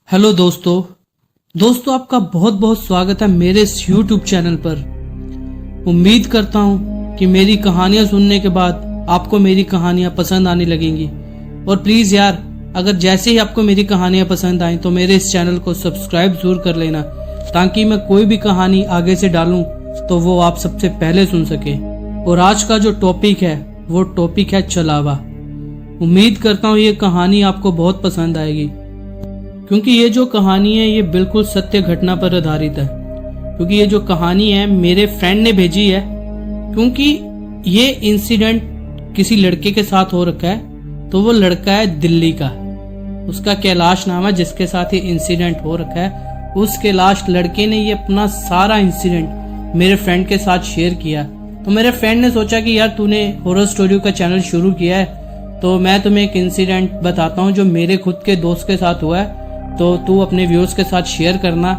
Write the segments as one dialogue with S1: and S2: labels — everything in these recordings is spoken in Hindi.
S1: हेलो दोस्तों आपका बहुत बहुत स्वागत है मेरे इस YouTube चैनल पर। उम्मीद करता हूँ कि मेरी कहानियाँ सुनने के बाद आपको मेरी कहानियाँ पसंद आने लगेंगी। और प्लीज़ यार, अगर जैसे ही आपको मेरी कहानियाँ पसंद आए तो मेरे इस चैनल को सब्सक्राइब जरूर कर लेना, ताकि मैं कोई भी कहानी आगे से डालूं तो वो आप सबसे पहले सुन सके। और आज का जो टॉपिक है वो टॉपिक है छलावा। उम्मीद करता हूँ ये कहानी आपको बहुत पसंद आएगी, क्योंकि ये जो कहानी है ये बिल्कुल सत्य घटना पर आधारित है। क्योंकि ये जो कहानी है मेरे फ्रेंड ने भेजी है, क्योंकि ये इंसिडेंट किसी लड़के के साथ हो रखा है। तो वो लड़का है दिल्ली का, उसका कैलाश नाम है, जिसके साथ ये इंसिडेंट हो रखा है। उस कैलाश लड़के ने ये अपना सारा इंसिडेंट मेरे फ्रेंड के साथ शेयर किया। तो मेरे फ्रेंड ने सोचा कि यार तूने हॉरर स्टोरी का चैनल शुरू किया है, तो मैं तुम्हें एक इंसिडेंट बताता हूँ जो मेरे खुद के दोस्त के साथ हुआ है। तो तू अपने व्यूअर्स के साथ शेयर करना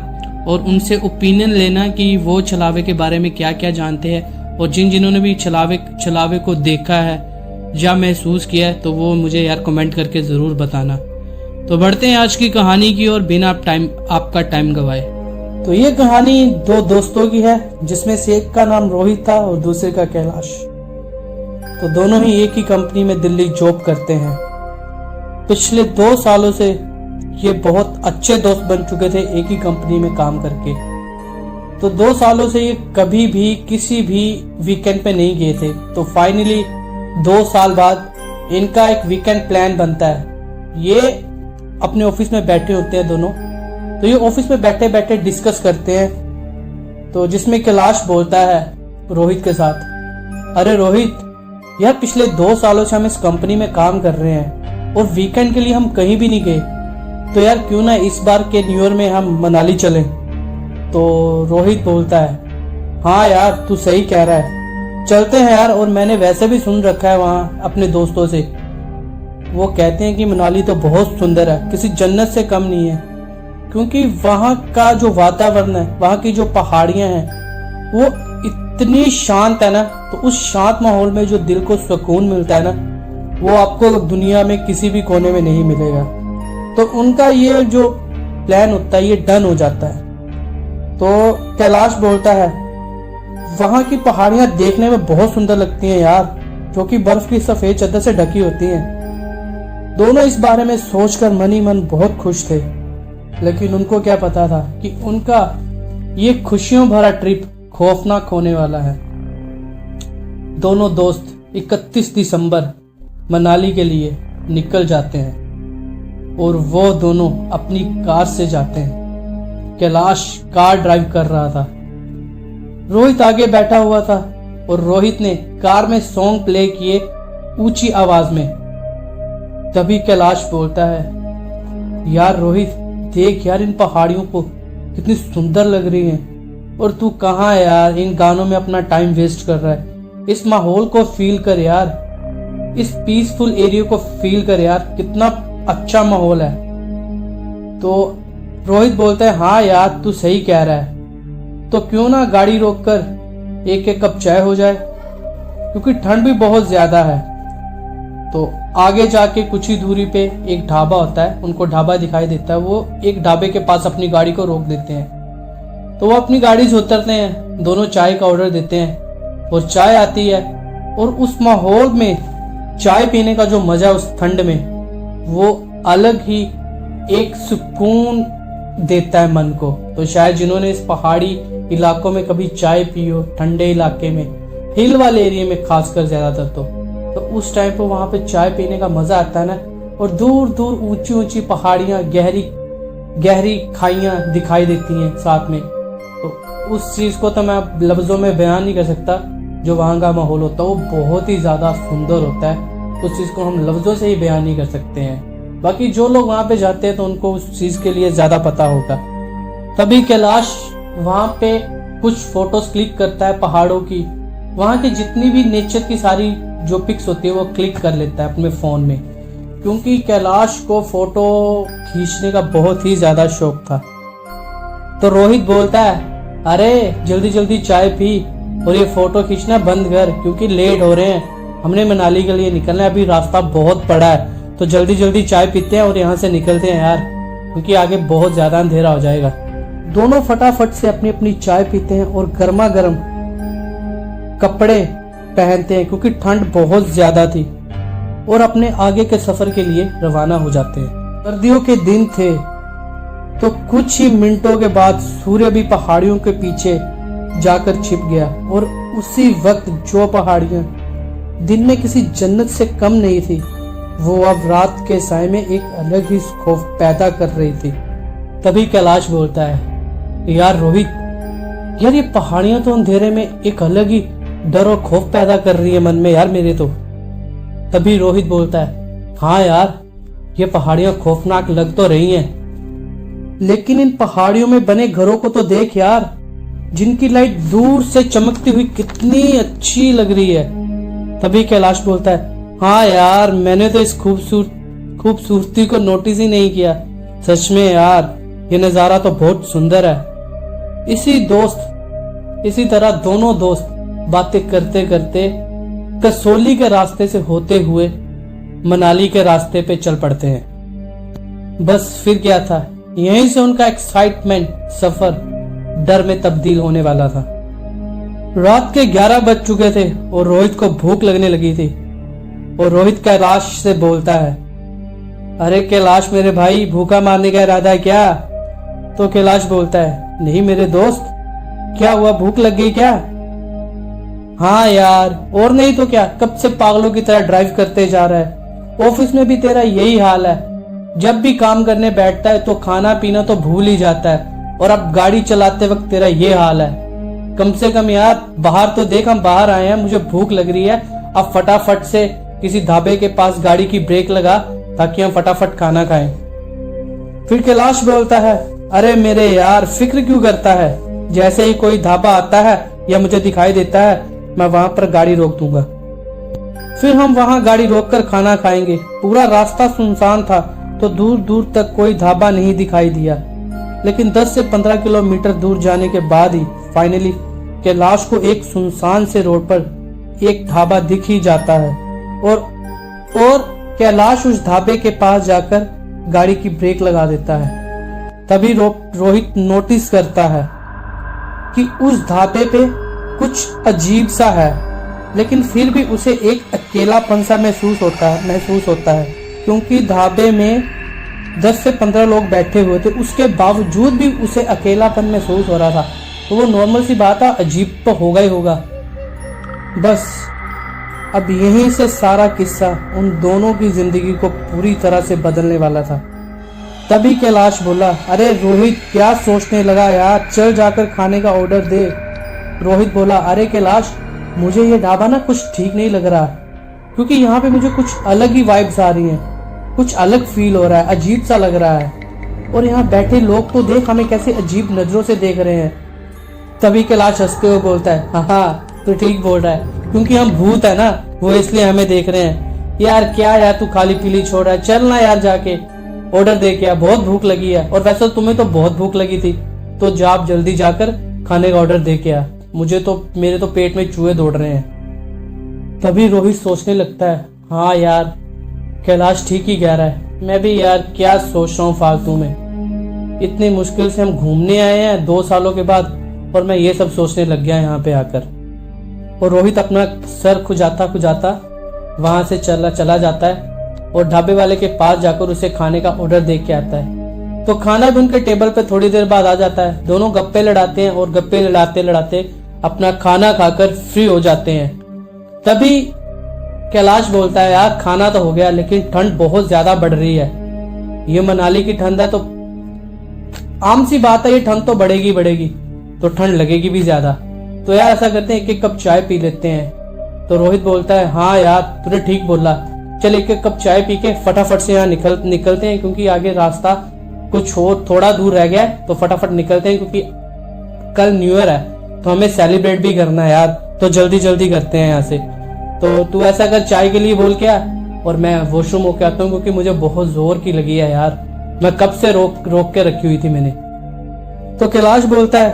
S1: और उनसे ओपिनियन लेना कि वो छलावे के बारे में क्या क्या जानते हैं, और जिन्होंने भी छलावे को देखा है या महसूस किया है तो वो मुझे यार कमेंट करके ज़रूर बताना। तो बढ़ते हैं आज की कहानी की और बिना आपका टाइम गवाए। तो ये कहानी दो दोस्तों की है, जिसमें से एक का नाम रोहित था और दूसरे का कैलाश। तो दोनों ही एक ही कंपनी में दिल्ली जॉब करते हैं। पिछले 2 सालों से ये बहुत अच्छे दोस्त बन चुके थे एक ही कंपनी में काम करके। तो 2 सालों से ये कभी भी किसी भी वीकेंड पे नहीं गए थे। तो फाइनली 2 साल बाद इनका एक वीकेंड प्लान बनता है। ये अपने ऑफिस में बैठे होते हैं दोनों। तो ये ऑफिस में बैठे बैठे डिस्कस करते हैं। तो जिसमें कैलाश बोलता है रोहित के साथ, अरे रोहित यार, पिछले 2 सालों से हम इस कंपनी में काम कर रहे हैं और वीकेंड के लिए हम कहीं भी नहीं गए। तो यार क्यों ना इस बार के न्यू ईयर में हम मनाली चलें। तो रोहित बोलता है, हाँ यार तू सही कह रहा है, चलते हैं यार। और मैंने वैसे भी सुन रखा है वहाँ अपने दोस्तों से, वो कहते हैं कि मनाली तो बहुत सुंदर है, किसी जन्नत से कम नहीं है। क्योंकि वहाँ का जो वातावरण है, वहाँ की जो पहाड़ियाँ हैं वो इतनी शांत है ना। तो उस शांत माहौल में जो दिल को सुकून मिलता है ना, वो आपको दुनिया में किसी भी कोने में नहीं मिलेगा। तो उनका ये जो प्लान होता है ये डन हो जाता है। तो कैलाश बोलता है, वहां की पहाड़ियां देखने में बहुत सुंदर लगती हैं यार, जो कि बर्फ की सफेद चादर से ढकी होती हैं। दोनों इस बारे में सोचकर मन ही मन बहुत खुश थे, लेकिन उनको क्या पता था कि उनका ये खुशियों भरा ट्रिप खौफनाक होने वाला है। दोनों दोस्त 31 दिसंबर मनाली के लिए निकल जाते हैं और वो दोनों अपनी कार से जाते हैं। कैलाश कार ड्राइव कर रहा था, रोहित आगे बैठा हुआ था और रोहित ने कार में सॉन्ग प्ले किए ऊंची आवाज में। तभी कैलाश बोलता है, यार रोहित देख यार, इन पहाड़ियों को कितनी सुंदर लग रही हैं, और तू कहाँ है यार, इन गानों में अपना टाइम वेस्ट कर रहा है। इस माहौल को फील कर यार, इस पीसफुल एरिया को फील कर यार, कितना अच्छा माहौल है। तो रोहित बोलता है, हाँ यार तू सही कह रहा है, तो क्यों ना गाड़ी रोककर एक कप चाय हो जाए, क्योंकि ठंड भी बहुत ज्यादा है। तो आगे जाके कुछ ही दूरी पे एक ढाबा होता है, उनको ढाबा दिखाई देता है। वो एक ढाबे के पास अपनी गाड़ी को रोक देते हैं। तो वो अपनी गाड़ी से उतरते हैं, दोनों चाय का ऑर्डर देते हैं और चाय आती है। और उस माहौल में चाय पीने का जो मजा उस ठंड में, वो अलग ही एक सुकून देता है मन को। तो शायद जिन्होंने इस पहाड़ी इलाकों में कभी चाय पी हो, ठंडे इलाके में, हिल वाले एरिया में खासकर ज्यादातर, तो उस टाइम पे वहां पे चाय पीने का मजा आता है ना। और दूर दूर ऊंची ऊंची पहाड़ियां, गहरी गहरी खाइयां दिखाई देती हैं साथ में। तो उस चीज को तो मैं लफ्जों में बयान नहीं कर सकता। जो वहां का माहौल होता है वो बहुत ही ज्यादा सुंदर होता है, उस चीज को हम लफ्जों से ही बयान नहीं कर सकते हैं। बाकी जो लोग वहां पे जाते हैं तो उनको उस चीज के लिए ज्यादा पता होगा। तभी कैलाश वहां पे कुछ फोटोज क्लिक करता है पहाड़ों की। वहां की जितनी भी नेचर की सारी जो पिक्स होती है वो क्लिक कर लेता है अपने फोन में, क्योंकि कैलाश को फोटो खींचने का बहुत ही ज्यादा शौक था। तो रोहित बोलता है, अरे जल्दी जल्दी चाय पी और ये फोटो खींचना बंद कर, क्योंकि लेट हो रहे हैं, हमने मनाली के लिए निकलना है, अभी रास्ता बहुत बड़ा है, तो जल्दी जल्दी चाय पीते हैं और यहाँ से निकलते हैं यार। क्योंकि आगे बहुत ज्यादा अंधेरा हो जाएगा। दोनों फटाफट से अपनी अपनी चाय पीते हैं और गर्मा गर्म कपड़े पहनते हैं क्योंकि ठंड बहुत ज्यादा थी, और अपने आगे के सफर के लिए रवाना हो जाते हैं। सर्दियों के दिन थे तो कुछ ही मिनटों के बाद सूर्य भी पहाड़ियों के पीछे जाकर छिप गया, और उसी वक्त जो पहाड़ियां दिन में किसी जन्नत से कम नहीं थी, वो अब रात के साय में एक अलग ही खौफ पैदा कर रही थी। तभी कैलाश बोलता है, यार रोहित, यार ये पहाड़ियां तो अंधेरे में एक अलग ही डर और खौफ पैदा कर रही है मन में यार मेरे तो। तभी रोहित बोलता है, हाँ यार, ये पहाड़ियां खौफनाक लग तो रही हैं, लेकिन इन पहाड़ियों में बने घरों को तो देख यार, जिनकी लाइट दूर से चमकती हुई कितनी अच्छी लग रही है। तभी कैलाश बोलता है, हाँ यार, मैंने तो इस खूबसूरती को नोटिस ही नहीं किया। सच में यार, ये नजारा तो बहुत सुंदर है। इसी तरह दोनों दोस्त बातें करते करते कसौली के रास्ते से होते हुए मनाली के रास्ते पे चल पड़ते हैं। बस फिर क्या था, यहीं से उनका एक्साइटमेंट सफर डर में तब्दील होने वाला था। रात के 11 बज चुके थे और रोहित को भूख लगने लगी थी, और रोहित कैलाश से बोलता है, अरे कैलाश मेरे भाई, भूखा मारने का इरादा है क्या? तो कैलाश बोलता है, नहीं मेरे दोस्त, क्या हुआ, भूख लग गई क्या? हाँ यार, और नहीं तो क्या, कब से पागलों की तरह ड्राइव करते जा रहा है। ऑफिस में भी तेरा यही हाल है, जब भी काम करने बैठता है तो खाना पीना तो भूल ही जाता है, और अब गाड़ी चलाते वक्त तेरा ये हाल है। कम से कम यार बाहर तो देख, हम बाहर आए हैं, मुझे भूख लग रही है, अब फटाफट से किसी ढाबे के पास गाड़ी की ब्रेक लगा ताकि हम फटाफट खाना खाएं। फिर कैलाश बोलता है, अरे मेरे यार, फिक्र क्यों करता है, जैसे ही कोई ढाबा आता है या मुझे दिखाई देता है, मैं वहां पर गाड़ी रोक दूंगा, फिर हम वहां गाड़ी रोककर खाना खाएंगे। पूरा रास्ता सुनसान था तो दूर दूर तक कोई ढाबा नहीं दिखाई दिया, लेकिन 10 से 15 किलोमीटर दूर जाने के बाद ही फाइनली कैलाश को एक सुनसान से रोड पर एक ढाबा दिख ही जाता है, और कैलाश उस ढाबे के पास जाकर गाड़ी की ब्रेक लगा देता है। तभी रोहित नोटिस करता है कि उस ढाबे पे कुछ अजीब सा है, लेकिन फिर भी उसे एक अकेलापन सा महसूस होता है क्योंकि ढाबे में 10 से 15 लोग बैठे हुए थे, उसके बावजूद भी उसे अकेलापन महसूस हो रहा था। तो वो नॉर्मल सी बात है, अजीब तो होगा ही होगा। बस अब यहीं से सारा किस्सा उन दोनों की जिंदगी को पूरी तरह से बदलने वाला था। तभी कैलाश बोला, अरे रोहित, क्या सोचने लगा यार, चल जाकर खाने का ऑर्डर दे। रोहित बोला, अरे कैलाश, मुझे ये ढाबा ना कुछ ठीक नहीं लग रहा, क्योंकि यहाँ पे मुझे कुछ अलग ही वाइब्स आ रही हैं, कुछ अलग फील हो रहा है, अजीब सा लग रहा है, और यहाँ बैठे लोग तो देख हमें कैसे अजीब नजरों से देख रहे हैं। तभी कैलाश हंसते हुए बोलता है, हाँ तू ठीक बोल रहा है, क्योंकि हम भूत है ना, वो इसलिए हमें देख रहे हैं। यार क्या यार, तू खाली पीली छोड़ रहा है, चल ना यार जाके ऑर्डर दे के आ, बहुत भूख लगी है, और वैसे तुम्हें तो बहुत भूख लगी थी, तो जा आप जल्दी जाकर खाने का ऑर्डर दे के आ, मेरे तो पेट में चूहे दौड़ रहे हैं। तभी रोहित सोचने लगता है, हाँ यार कैलाश ठीक ही कह रहा है, मैं भी यार क्या सोच रहा हूँ फालतू में, इतनी मुश्किल से हम घूमने आए हैं 2 सालों के बाद, और मैं ये सब सोचने लग गया यहाँ पे आकर। और रोहित अपना सर खुजाता वहां से चला जाता है और ढाबे वाले के पास जाकर उसे खाने का ऑर्डर दे के आता है। तो खाना भी उनके टेबल पे थोड़ी देर बाद आ जाता है। दोनों गप्पे लड़ाते हैं और गप्पे लड़ाते अपना खाना खाकर फ्री हो जाते हैं। तभी कैलाश बोलता है, यार खाना तो हो गया, लेकिन ठंड बहुत ज्यादा बढ़ रही है, ये मनाली की ठंड है, तो आम सी बात है, ये ठंड तो बढ़ेगी, तो ठंड लगेगी भी ज्यादा। तो यार ऐसा करते हैं, 1-1 कप चाय पी लेते हैं। तो रोहित बोलता है, हाँ यार तूने ठीक बोला, चल 1-1 कप चाय पी के फटाफट से यहाँ निकलते हैं, क्योंकि आगे रास्ता कुछ और थोड़ा दूर रह गया है, तो फटाफट निकलते हैं, क्योंकि कल न्यू ईयर है तो हमें सेलिब्रेट भी करना है यार, तो जल्दी करते हैं यहाँ से। तो तू ऐसा कर, चाय के लिए बोल के आ, और मैं वॉशरूम होके आता हूँ, क्योंकि मुझे बहुत जोर की लगी है यार, मैं कब से रोक के रखी हुई थी मैंने। तो कैलाश बोलता है,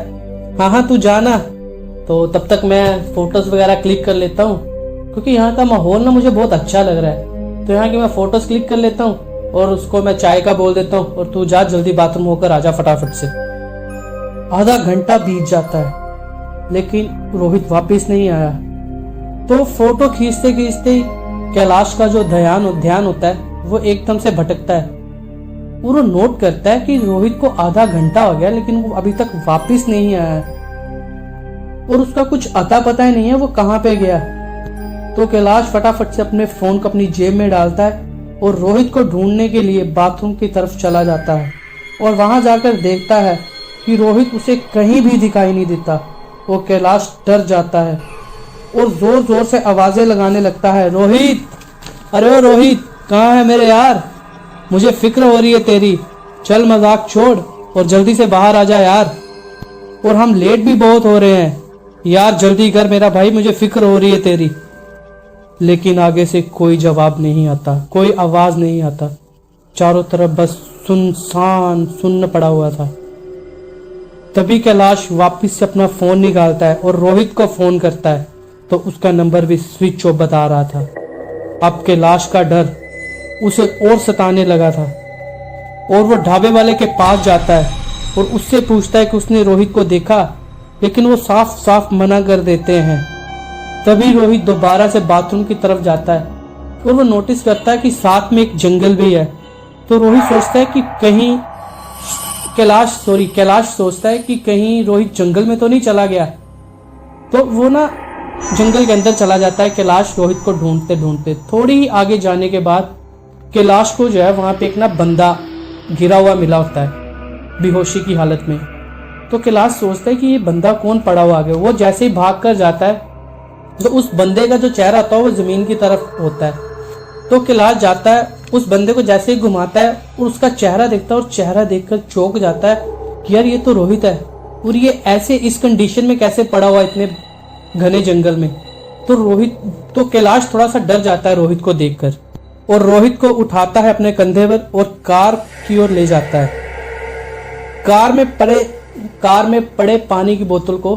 S1: हाँ तू जाना, तो तब तक मैं फोटोज वगैरह क्लिक कर लेता हूँ, क्योंकि यहाँ का माहौल ना मुझे बहुत अच्छा लग रहा है, तो यहाँ की मैं फोटोज क्लिक कर लेता हूँ, और उसको मैं चाय का बोल देता हूँ और तू जा जल्दी बाथरूम होकर आजा फटाफट से। आधा घंटा बीत जाता है लेकिन रोहित वापस नहीं आया। तो फोटो खींचते खींचते कैलाश का जो ध्यान होता है वो एकदम से भटकता है और वो नोट करता है कि रोहित को आधा घंटा हो गया लेकिन वो अभी तक वापस नहीं आया और उसका कुछ अता पता ही नहीं है वो कहाँ पे गया। तो कैलाश फटाफट से अपने फोन को अपनी जेब में डालता है और रोहित को ढूंढने के लिए बाथरूम की तरफ चला जाता है और वहां जाकर देखता है कि रोहित उसे कहीं भी दिखाई नहीं देता। वो कैलाश डर जाता है और जोर जोर से आवाजें लगाने लगता है, रोहित, अरे रोहित कहाँ है मेरे यार, मुझे फिक्र हो रही है तेरी, चल मजाक छोड़ और जल्दी से बाहर आ जा यार, और हम लेट भी बहुत हो रहे हैं यार, जल्दी कर मेरा भाई, मुझे फिक्र हो रही है तेरी। लेकिन आगे से कोई जवाब नहीं आता, कोई आवाज नहीं आता, चारों तरफ बस सुनसान सुन्न पड़ा हुआ था। तभी कैलाश वापस से अपना फोन निकालता है और रोहित को फोन करता है तो उसका नंबर भी स्विच ऑफ बता रहा था। अब कैलाश का डर उसे और सताने लगा था और वो ढाबे वाले के पास जाता है और उससे पूछता है कि उसने रोहित को देखा, लेकिन वो साफ साफ मना कर देते हैं। तभी रोहित दोबारा से बाथरूम की तरफ जाता है और वो नोटिस करता है कि साथ में एक जंगल भी है। तो रोहित सोचता है कि कहीं कैलाश सोचता है कि कहीं रोहित जंगल में तो नहीं चला गया। तो वो ना जंगल के अंदर चला जाता है कैलाश रोहित को ढूंढते ढूंढते। थोड़ी ही आगे जाने के बाद कैलाश को जो है वहां पे एक ना बंदा गिरा हुआ मिला होता है बेहोशी की हालत में। तो कैलाश सोचता है कि ये बंदा कौन पड़ा हुआ आगे। वो जैसे ही भाग कर जाता है तो उस बंदे का जो चेहरा होता है वो जमीन की तरफ होता है। तो कैलाश जाता है उस बंदे को जैसे ही घुमाता है और उसका चेहरा देखता है और चेहरा देखकर चौंक जाता है कि यार ये तो रोहित है और ये ऐसे इस कंडीशन में कैसे पड़ा हुआ इतने घने जंगल में। तो कैलाश थोड़ा सा डर जाता है रोहित को देखकर और रोहित को उठाता है अपने कंधे पर और कार की ओर ले जाता है। कार में पड़े पानी की बोतल को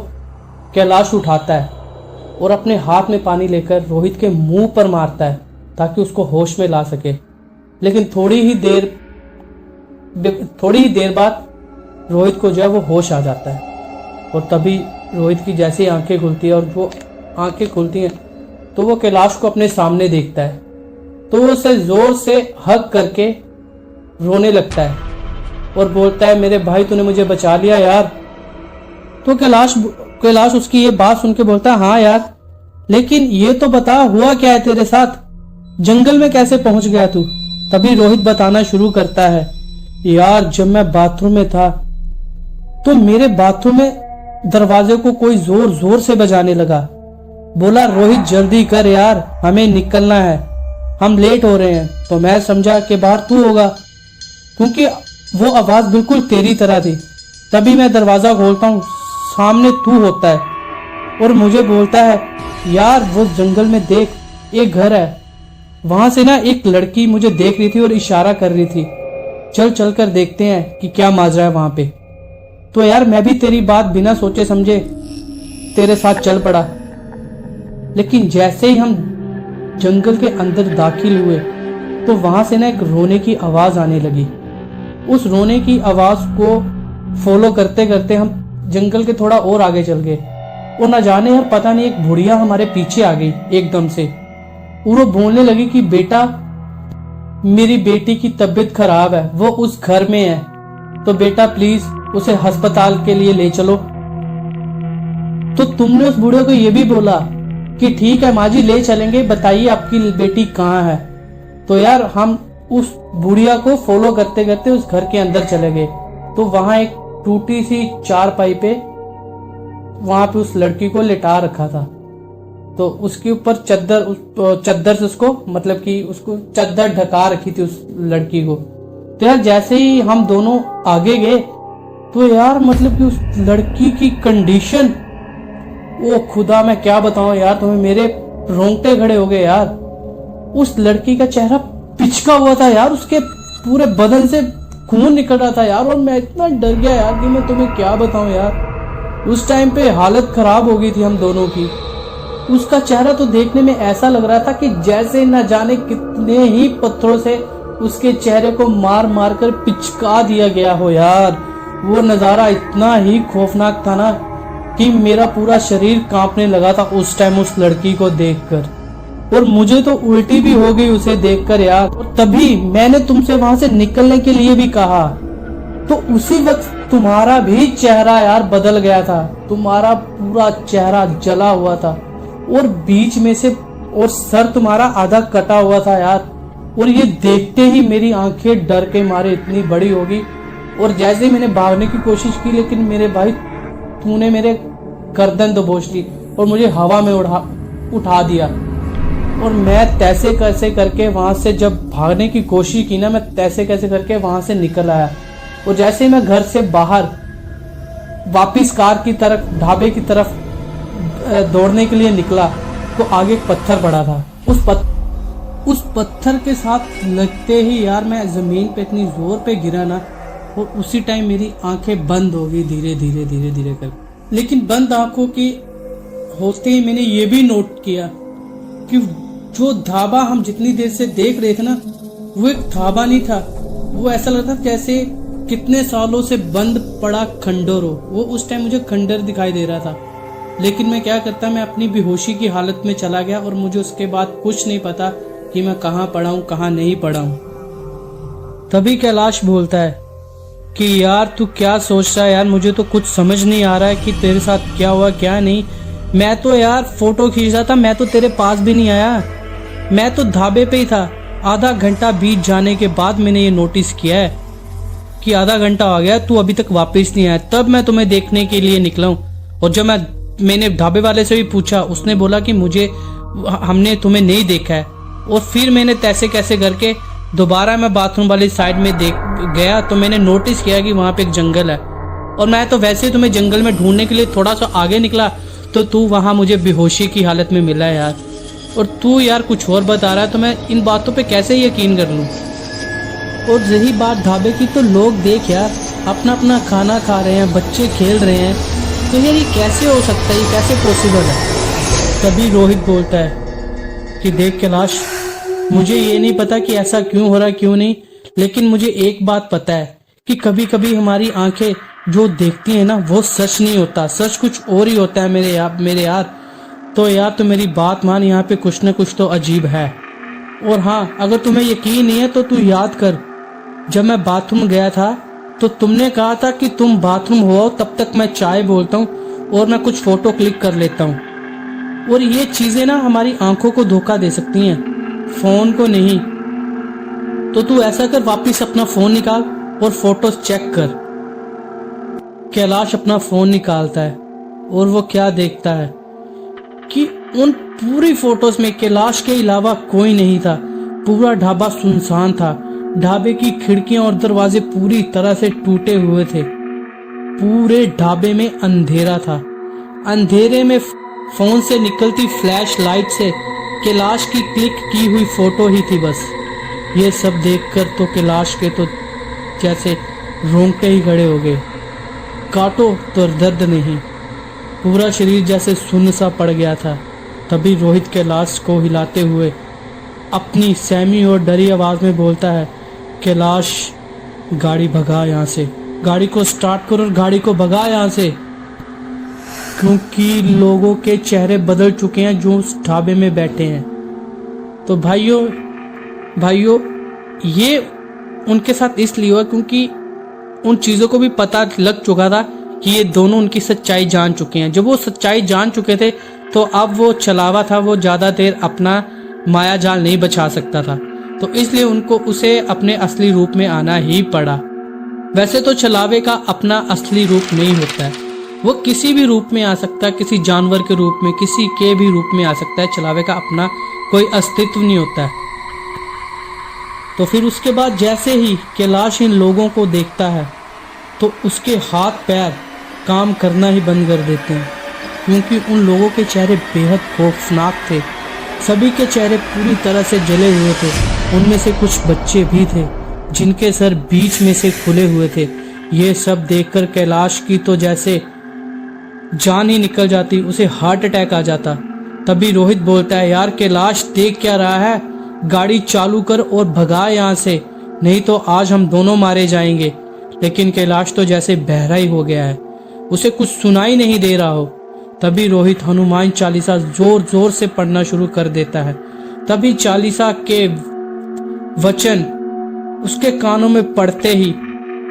S1: कैलाश उठाता है और अपने हाथ में पानी लेकर रोहित के मुंह पर मारता है ताकि उसको होश में ला सके। लेकिन थोड़ी ही देर बाद रोहित को जो है वो होश आ जाता है और तभी रोहित की जैसे ही आंखें खुलती है और वो आंखें खुलती हैं तो वो कैलाश को अपने सामने देखता है। तो वो उसे जोर से हग करके रोने लगता है और बोलता है, मेरे भाई तूने मुझे बचा लिया यार। तो कैलाश उसकी ये बात सुन के बोलता है, हाँ यार, लेकिन ये तो बता हुआ क्या है तेरे साथ, जंगल में कैसे पहुंच गया तू। तभी रोहित बताना शुरू करता है, यार जब मैं बाथरूम में था तो मेरे बाथरूम में दरवाजे को कोई जोर जोर से बजाने लगा। बोला, रोहित जल्दी कर यार, हमें निकलना है, हम लेट हो रहे हैं। तो मैं समझा कि बाहर तू होगा क्योंकि वो आवाज बिल्कुल तेरी तरह थी। तभी मैं दरवाजा खोलता हूँ, सामने तू होता है और मुझे बोलता है, यार वो जंगल में देख एक घर है, वहां से ना एक लड़की मुझे देख रही थी और इशारा कर रही थी, चल कर देखते हैं कि क्या माजरा है वहां पे। तो यार मैं भी तेरी बात बिना सोचे समझे तेरे साथ चल पड़ा। लेकिन जैसे ही हम जंगल के अंदर दाखिल हुए तो वहां से ना एक रोने की आवाज आने लगी। उस रोने की आवाज को फॉलो करते करते हम जंगल के थोड़ा और आगे चल गए और न जाने यार पता नहीं एक बुढ़िया हमारे पीछे आ गई एकदम से और वो बोलने लगी कि बेटा, मेरी बेटी की तबीयत खराब है, वो उस घर में है, तो बेटा प्लीज उसे अस्पताल के लिए ले चलो। तो तुमने उस बूढ़े को ये भी बोला कि ठीक है माँ जी ले चलेंगे, बताइए आपकी बेटी कहाँ है। तो यार हम उस बुढ़िया को फॉलो करते करते उस घर के अंदर चले गए। तो वहां एक टूटी सी चारपाई पे वहां पे उस लड़की को लिटा रखा था। तो उसके ऊपर चद्दर से उसको मतलब कि उसको चद्दर ढका रखी थी उस लड़की को। तो यार जैसे ही हम दोनों आगे गए तो यार मतलब कि उस लड़की की कंडीशन, ओ खुदा मैं क्या बताऊं यार तुम्हें, मेरे रोंगटे खड़े हो गए यार। उस लड़की का चेहरा पिचका हुआ था यार, उसके पूरे बदन से खून निकल रहा था यार, और मैं इतना डर गया यार कि मैं तुम्हें क्या बताऊं यार। उस टाइम पे हालत खराब हो गई थी हम दोनों की। उसका चेहरा तो देखने में ऐसा लग रहा था कि जैसे न जाने कितने ही पत्थरों से उसके चेहरे को मार मार कर पिचका दिया गया हो यार। वो नज़ारा इतना ही खौफनाक था ना कि मेरा पूरा शरीर कांपने लगा था उस टाइम उस लड़की को देखकर, और मुझे तो उल्टी भी हो गई उसे देखकर यार। और तभी मैंने तुमसे वहां से निकलने के लिए भी कहा, तो उसी वक्त तुम्हारा भी चेहरा यार बदल गया था। तुम्हारा पूरा चेहरा जला हुआ था और बीच में से और सर तुम्हारा आधा कटा हुआ था यार। और ये देखते ही मेरी आंखें डर के मारे इतनी बड़ी होगी, और जैसे ही मैंने भागने की कोशिश की, लेकिन मेरे भाई तूने मेरे गर्दन दबोच ली और मुझे हवा में उठा दिया। और मैं तैसे कैसे करके वहां से जब भागने की कोशिश की ना, मैं तैसे कैसे करके वहां से निकल आया। और जैसे ही मैं घर से बाहर वापिस कार की तरफ, ढाबे की तरफ दौड़ने के लिए निकला, तो आगे एक पत्थर पड़ा था। उस पत्थर के साथ लगते ही यार मैं जमीन पे इतनी जोर पे गिरा ना, और उसी टाइम मेरी आंखें बंद हो गई धीरे धीरे धीरे धीरे कर। लेकिन बंद आंखों की होते ही मैंने ये भी नोट किया कि जो ढाबा हम जितनी देर से देख रहे थे ना, वो एक ढाबा नहीं था। वो ऐसा लगता था जैसे कितने सालों से बंद पड़ा खंडर हो। वो उस टाइम मुझे खंडर दिखाई दे रहा था। लेकिन मैं क्या करता, मैं अपनी बेहोशी की हालत में चला गया और मुझे उसके बाद कुछ नहीं पता कि मैं कहाँ पड़ा हूँ कहाँ नहीं पड़ा हूँ। तभी कैलाश बोलता है कि यार तू क्या सोच रहा है यार, मुझे तो कुछ समझ नहीं आ रहा है कि तेरे साथ क्या हुआ क्या नहीं। मैं तो यार फोटो खींच रहा था, मैं तो तेरे पास भी नहीं आया, मैं तो ढाबे पे ही था। आधा घंटा बीत जाने के बाद मैंने ये नोटिस किया है कि आधा घंटा हो गया, तू अभी तक वापस नहीं आया। तब मैं तुम्हें देखने के लिए निकला हूँ। और जब मैंने ढाबे वाले से भी पूछा, उसने बोला कि हमने तुम्हें नहीं देखा है। और फिर मैंने तैसे कैसे करके दोबारा मैं बाथरूम वाली साइड में गया, तो मैंने नोटिस किया कि वहाँ पे एक जंगल है। और मैं तो वैसे ही तुम्हें जंगल में ढूंढने के लिए थोड़ा सा आगे निकला, तो तू वहाँ मुझे बेहोशी की हालत में मिला यार। और तू यार कुछ और बता रहा है, तो मैं इन बातों पे कैसे यकीन कर लूँ। और रही बात ढाबे की, तो लोग देख यार अपना अपना खाना खा रहे हैं, बच्चे खेल रहे हैं, तो यार ये कैसे हो सकता है, ये कैसे पॉसिबल है। तभी रोहित बोलता है कि देख कैलाश, मुझे ये नहीं पता कि ऐसा क्यों हो रहा है क्यों नहीं, लेकिन मुझे एक बात पता है कि कभी कभी हमारी आंखें जो देखती हैं ना, वो सच नहीं होता, सच कुछ और ही होता है मेरे यार। तो यार तू मेरी बात मान, यहाँ पे कुछ न कुछ तो अजीब है। और हाँ, अगर तुम्हें यकीन नहीं है तो तू याद कर, जब मैं बाथरूम गया था तो तुमने कहा था कि तुम बाथरूम हो तब तक मैं चाय बोलता हूँ और मैं कुछ फोटो क्लिक कर लेता हूँ। और ये चीजें ना हमारी आंखों को धोखा दे सकती हैं, फोन को नहीं। तो तू ऐसा कर, वापिस अपना फोन निकाल और फोटो चेक कर। कैलाश अपना फोन निकालता है और वो क्या देखता है कि उन पूरी फोटोज में कैलाश के अलावा कोई नहीं था। पूरा ढाबा सुनसान था, ढाबे की खिड़कियां और दरवाजे पूरी तरह से टूटे हुए थे। पूरे ढाबे में अंधेरा था। अंधेरे में फोन से निकलती फ्लैश लाइट से कैलाश की क्लिक की हुई फोटो ही थी बस। ये सब देखकर तो कैलाश के तो जैसे रोंगटे ही खड़े हो गए। काटो तो दर्द नहीं, पूरा शरीर जैसे सुन्न सा पड़ गया था। तभी रोहित कैलाश को हिलाते हुए अपनी सहमी और डरी आवाज में बोलता है, कैलाश गाड़ी भगा यहाँ से, गाड़ी को स्टार्ट कर और गाड़ी को भगा यहाँ से, क्योंकि लोगों के चेहरे बदल चुके हैं जो उस ढाबे में बैठे हैं। तो भाइयों ये उनके साथ इसलिए हुआ क्योंकि उन चीज़ों को भी पता लग चुका था कि ये दोनों उनकी सच्चाई जान चुके हैं। जब वो सच्चाई जान चुके थे तो अब वो छलावा था, वो ज़्यादा देर अपना माया जाल नहीं बचा सकता था, तो इसलिए उनको उसे अपने असली रूप में आना ही पड़ा। वैसे तो छलावे का अपना असली रूप नहीं होता है, वो किसी भी रूप में आ सकता है, किसी जानवर के रूप में, किसी के भी रूप में आ सकता है। छलावे का अपना कोई अस्तित्व नहीं होता है। तो फिर उसके बाद जैसे ही कैलाश इन लोगों को देखता है तो उसके हाथ पैर काम करना ही बंद कर देते हैं, क्योंकि उन लोगों के चेहरे बेहद खौफनाक थे। सभी के चेहरे पूरी तरह से जले हुए थे। उनमें से कुछ बच्चे भी थे जिनके सर बीच में से खुले हुए थे। ये सब देखकर कैलाश की तो जैसे जान ही निकल जाती, उसे हार्ट अटैक आ जाता। तभी रोहित बोलता है, यार कैलाश देख क्या रहा है, गाड़ी चालू कर और भगा यहाँ से, नहीं तो आज हम दोनों मारे जाएंगे। लेकिन कैलाश तो जैसे बहरा ही हो गया है, उसे कुछ सुनाई नहीं दे रहा हो। तभी रोहित हनुमान चालीसा जोर जोर से पढ़ना शुरू कर देता है। तभी चालीसा के वचन उसके कानों में पड़ते ही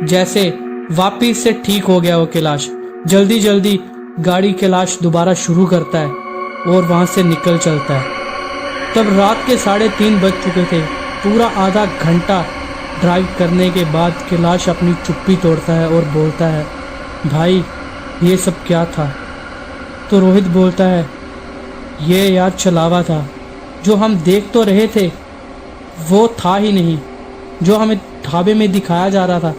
S1: जैसे वापिस से ठीक हो गया वो कैलाश। जल्दी जल्दी गाड़ी कैलाश दोबारा शुरू करता है और वहां से निकल चलता है। तब रात के 3:30 बज चुके थे। पूरा आधा घंटा ड्राइव करने के बाद कैलाश अपनी चुप्पी तोड़ता है और बोलता है, भाई ये सब क्या था? तो रोहित बोलता है, ये यार छलावा था। जो हम देख तो रहे थे वो था ही नहीं, जो हमें ढाबे में दिखाया जा रहा था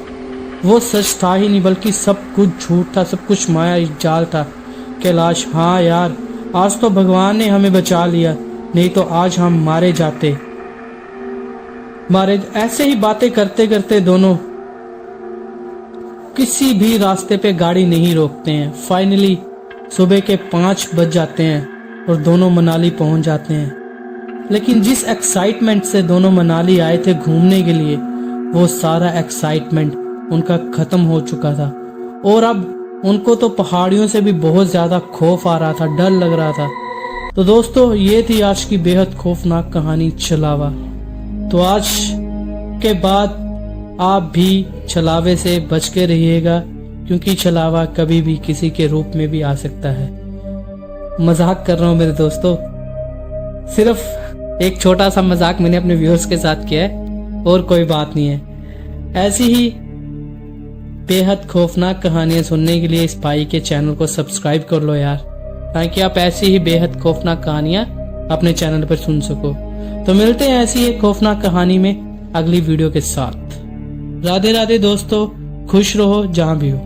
S1: वो सच था ही नहीं, बल्कि सब कुछ झूठ था, सब कुछ माया जाल था। कैलाश, हाँ यार, आज तो भगवान ने हमें बचा लिया, नहीं तो आज हम मारे जाते। ऐसे ही बातें करते करते दोनों किसी भी रास्ते पे गाड़ी नहीं रोकते हैं। फाइनली सुबह के 5 बज जाते हैं और दोनों मनाली पहुंच जाते हैं। लेकिन जिस एक्साइटमेंट से दोनों मनाली आए थे घूमने के लिए, वो सारा एक्साइटमेंट उनका खत्म हो चुका था और अब उनको तो पहाड़ियों से भी बहुत ज्यादा खौफ आ रहा था, डर लग रहा था। तो दोस्तों, ये थी आज की बेहद खौफनाक कहानी छलावा। तो आज के बाद आप भी छलावे से बच के रहिएगा, क्योंकि छलावा कभी भी किसी के रूप में भी आ सकता है। मजाक कर रहा हूँ मेरे दोस्तों, सिर्फ एक छोटा सा मजाक मैंने अपने व्यूअर्स के साथ किया है और कोई बात नहीं है। ऐसी ही बेहद खौफनाक कहानियां सुनने के लिए इस भाई के चैनल को सब्सक्राइब कर लो यार, ताकि आप ऐसी ही बेहद खौफनाक कहानियां अपने चैनल पर सुन सको। तो मिलते हैं ऐसी एक खौफनाक कहानी में अगली वीडियो के साथ। राधे राधे दोस्तों, खुश रहो जहां भी हो।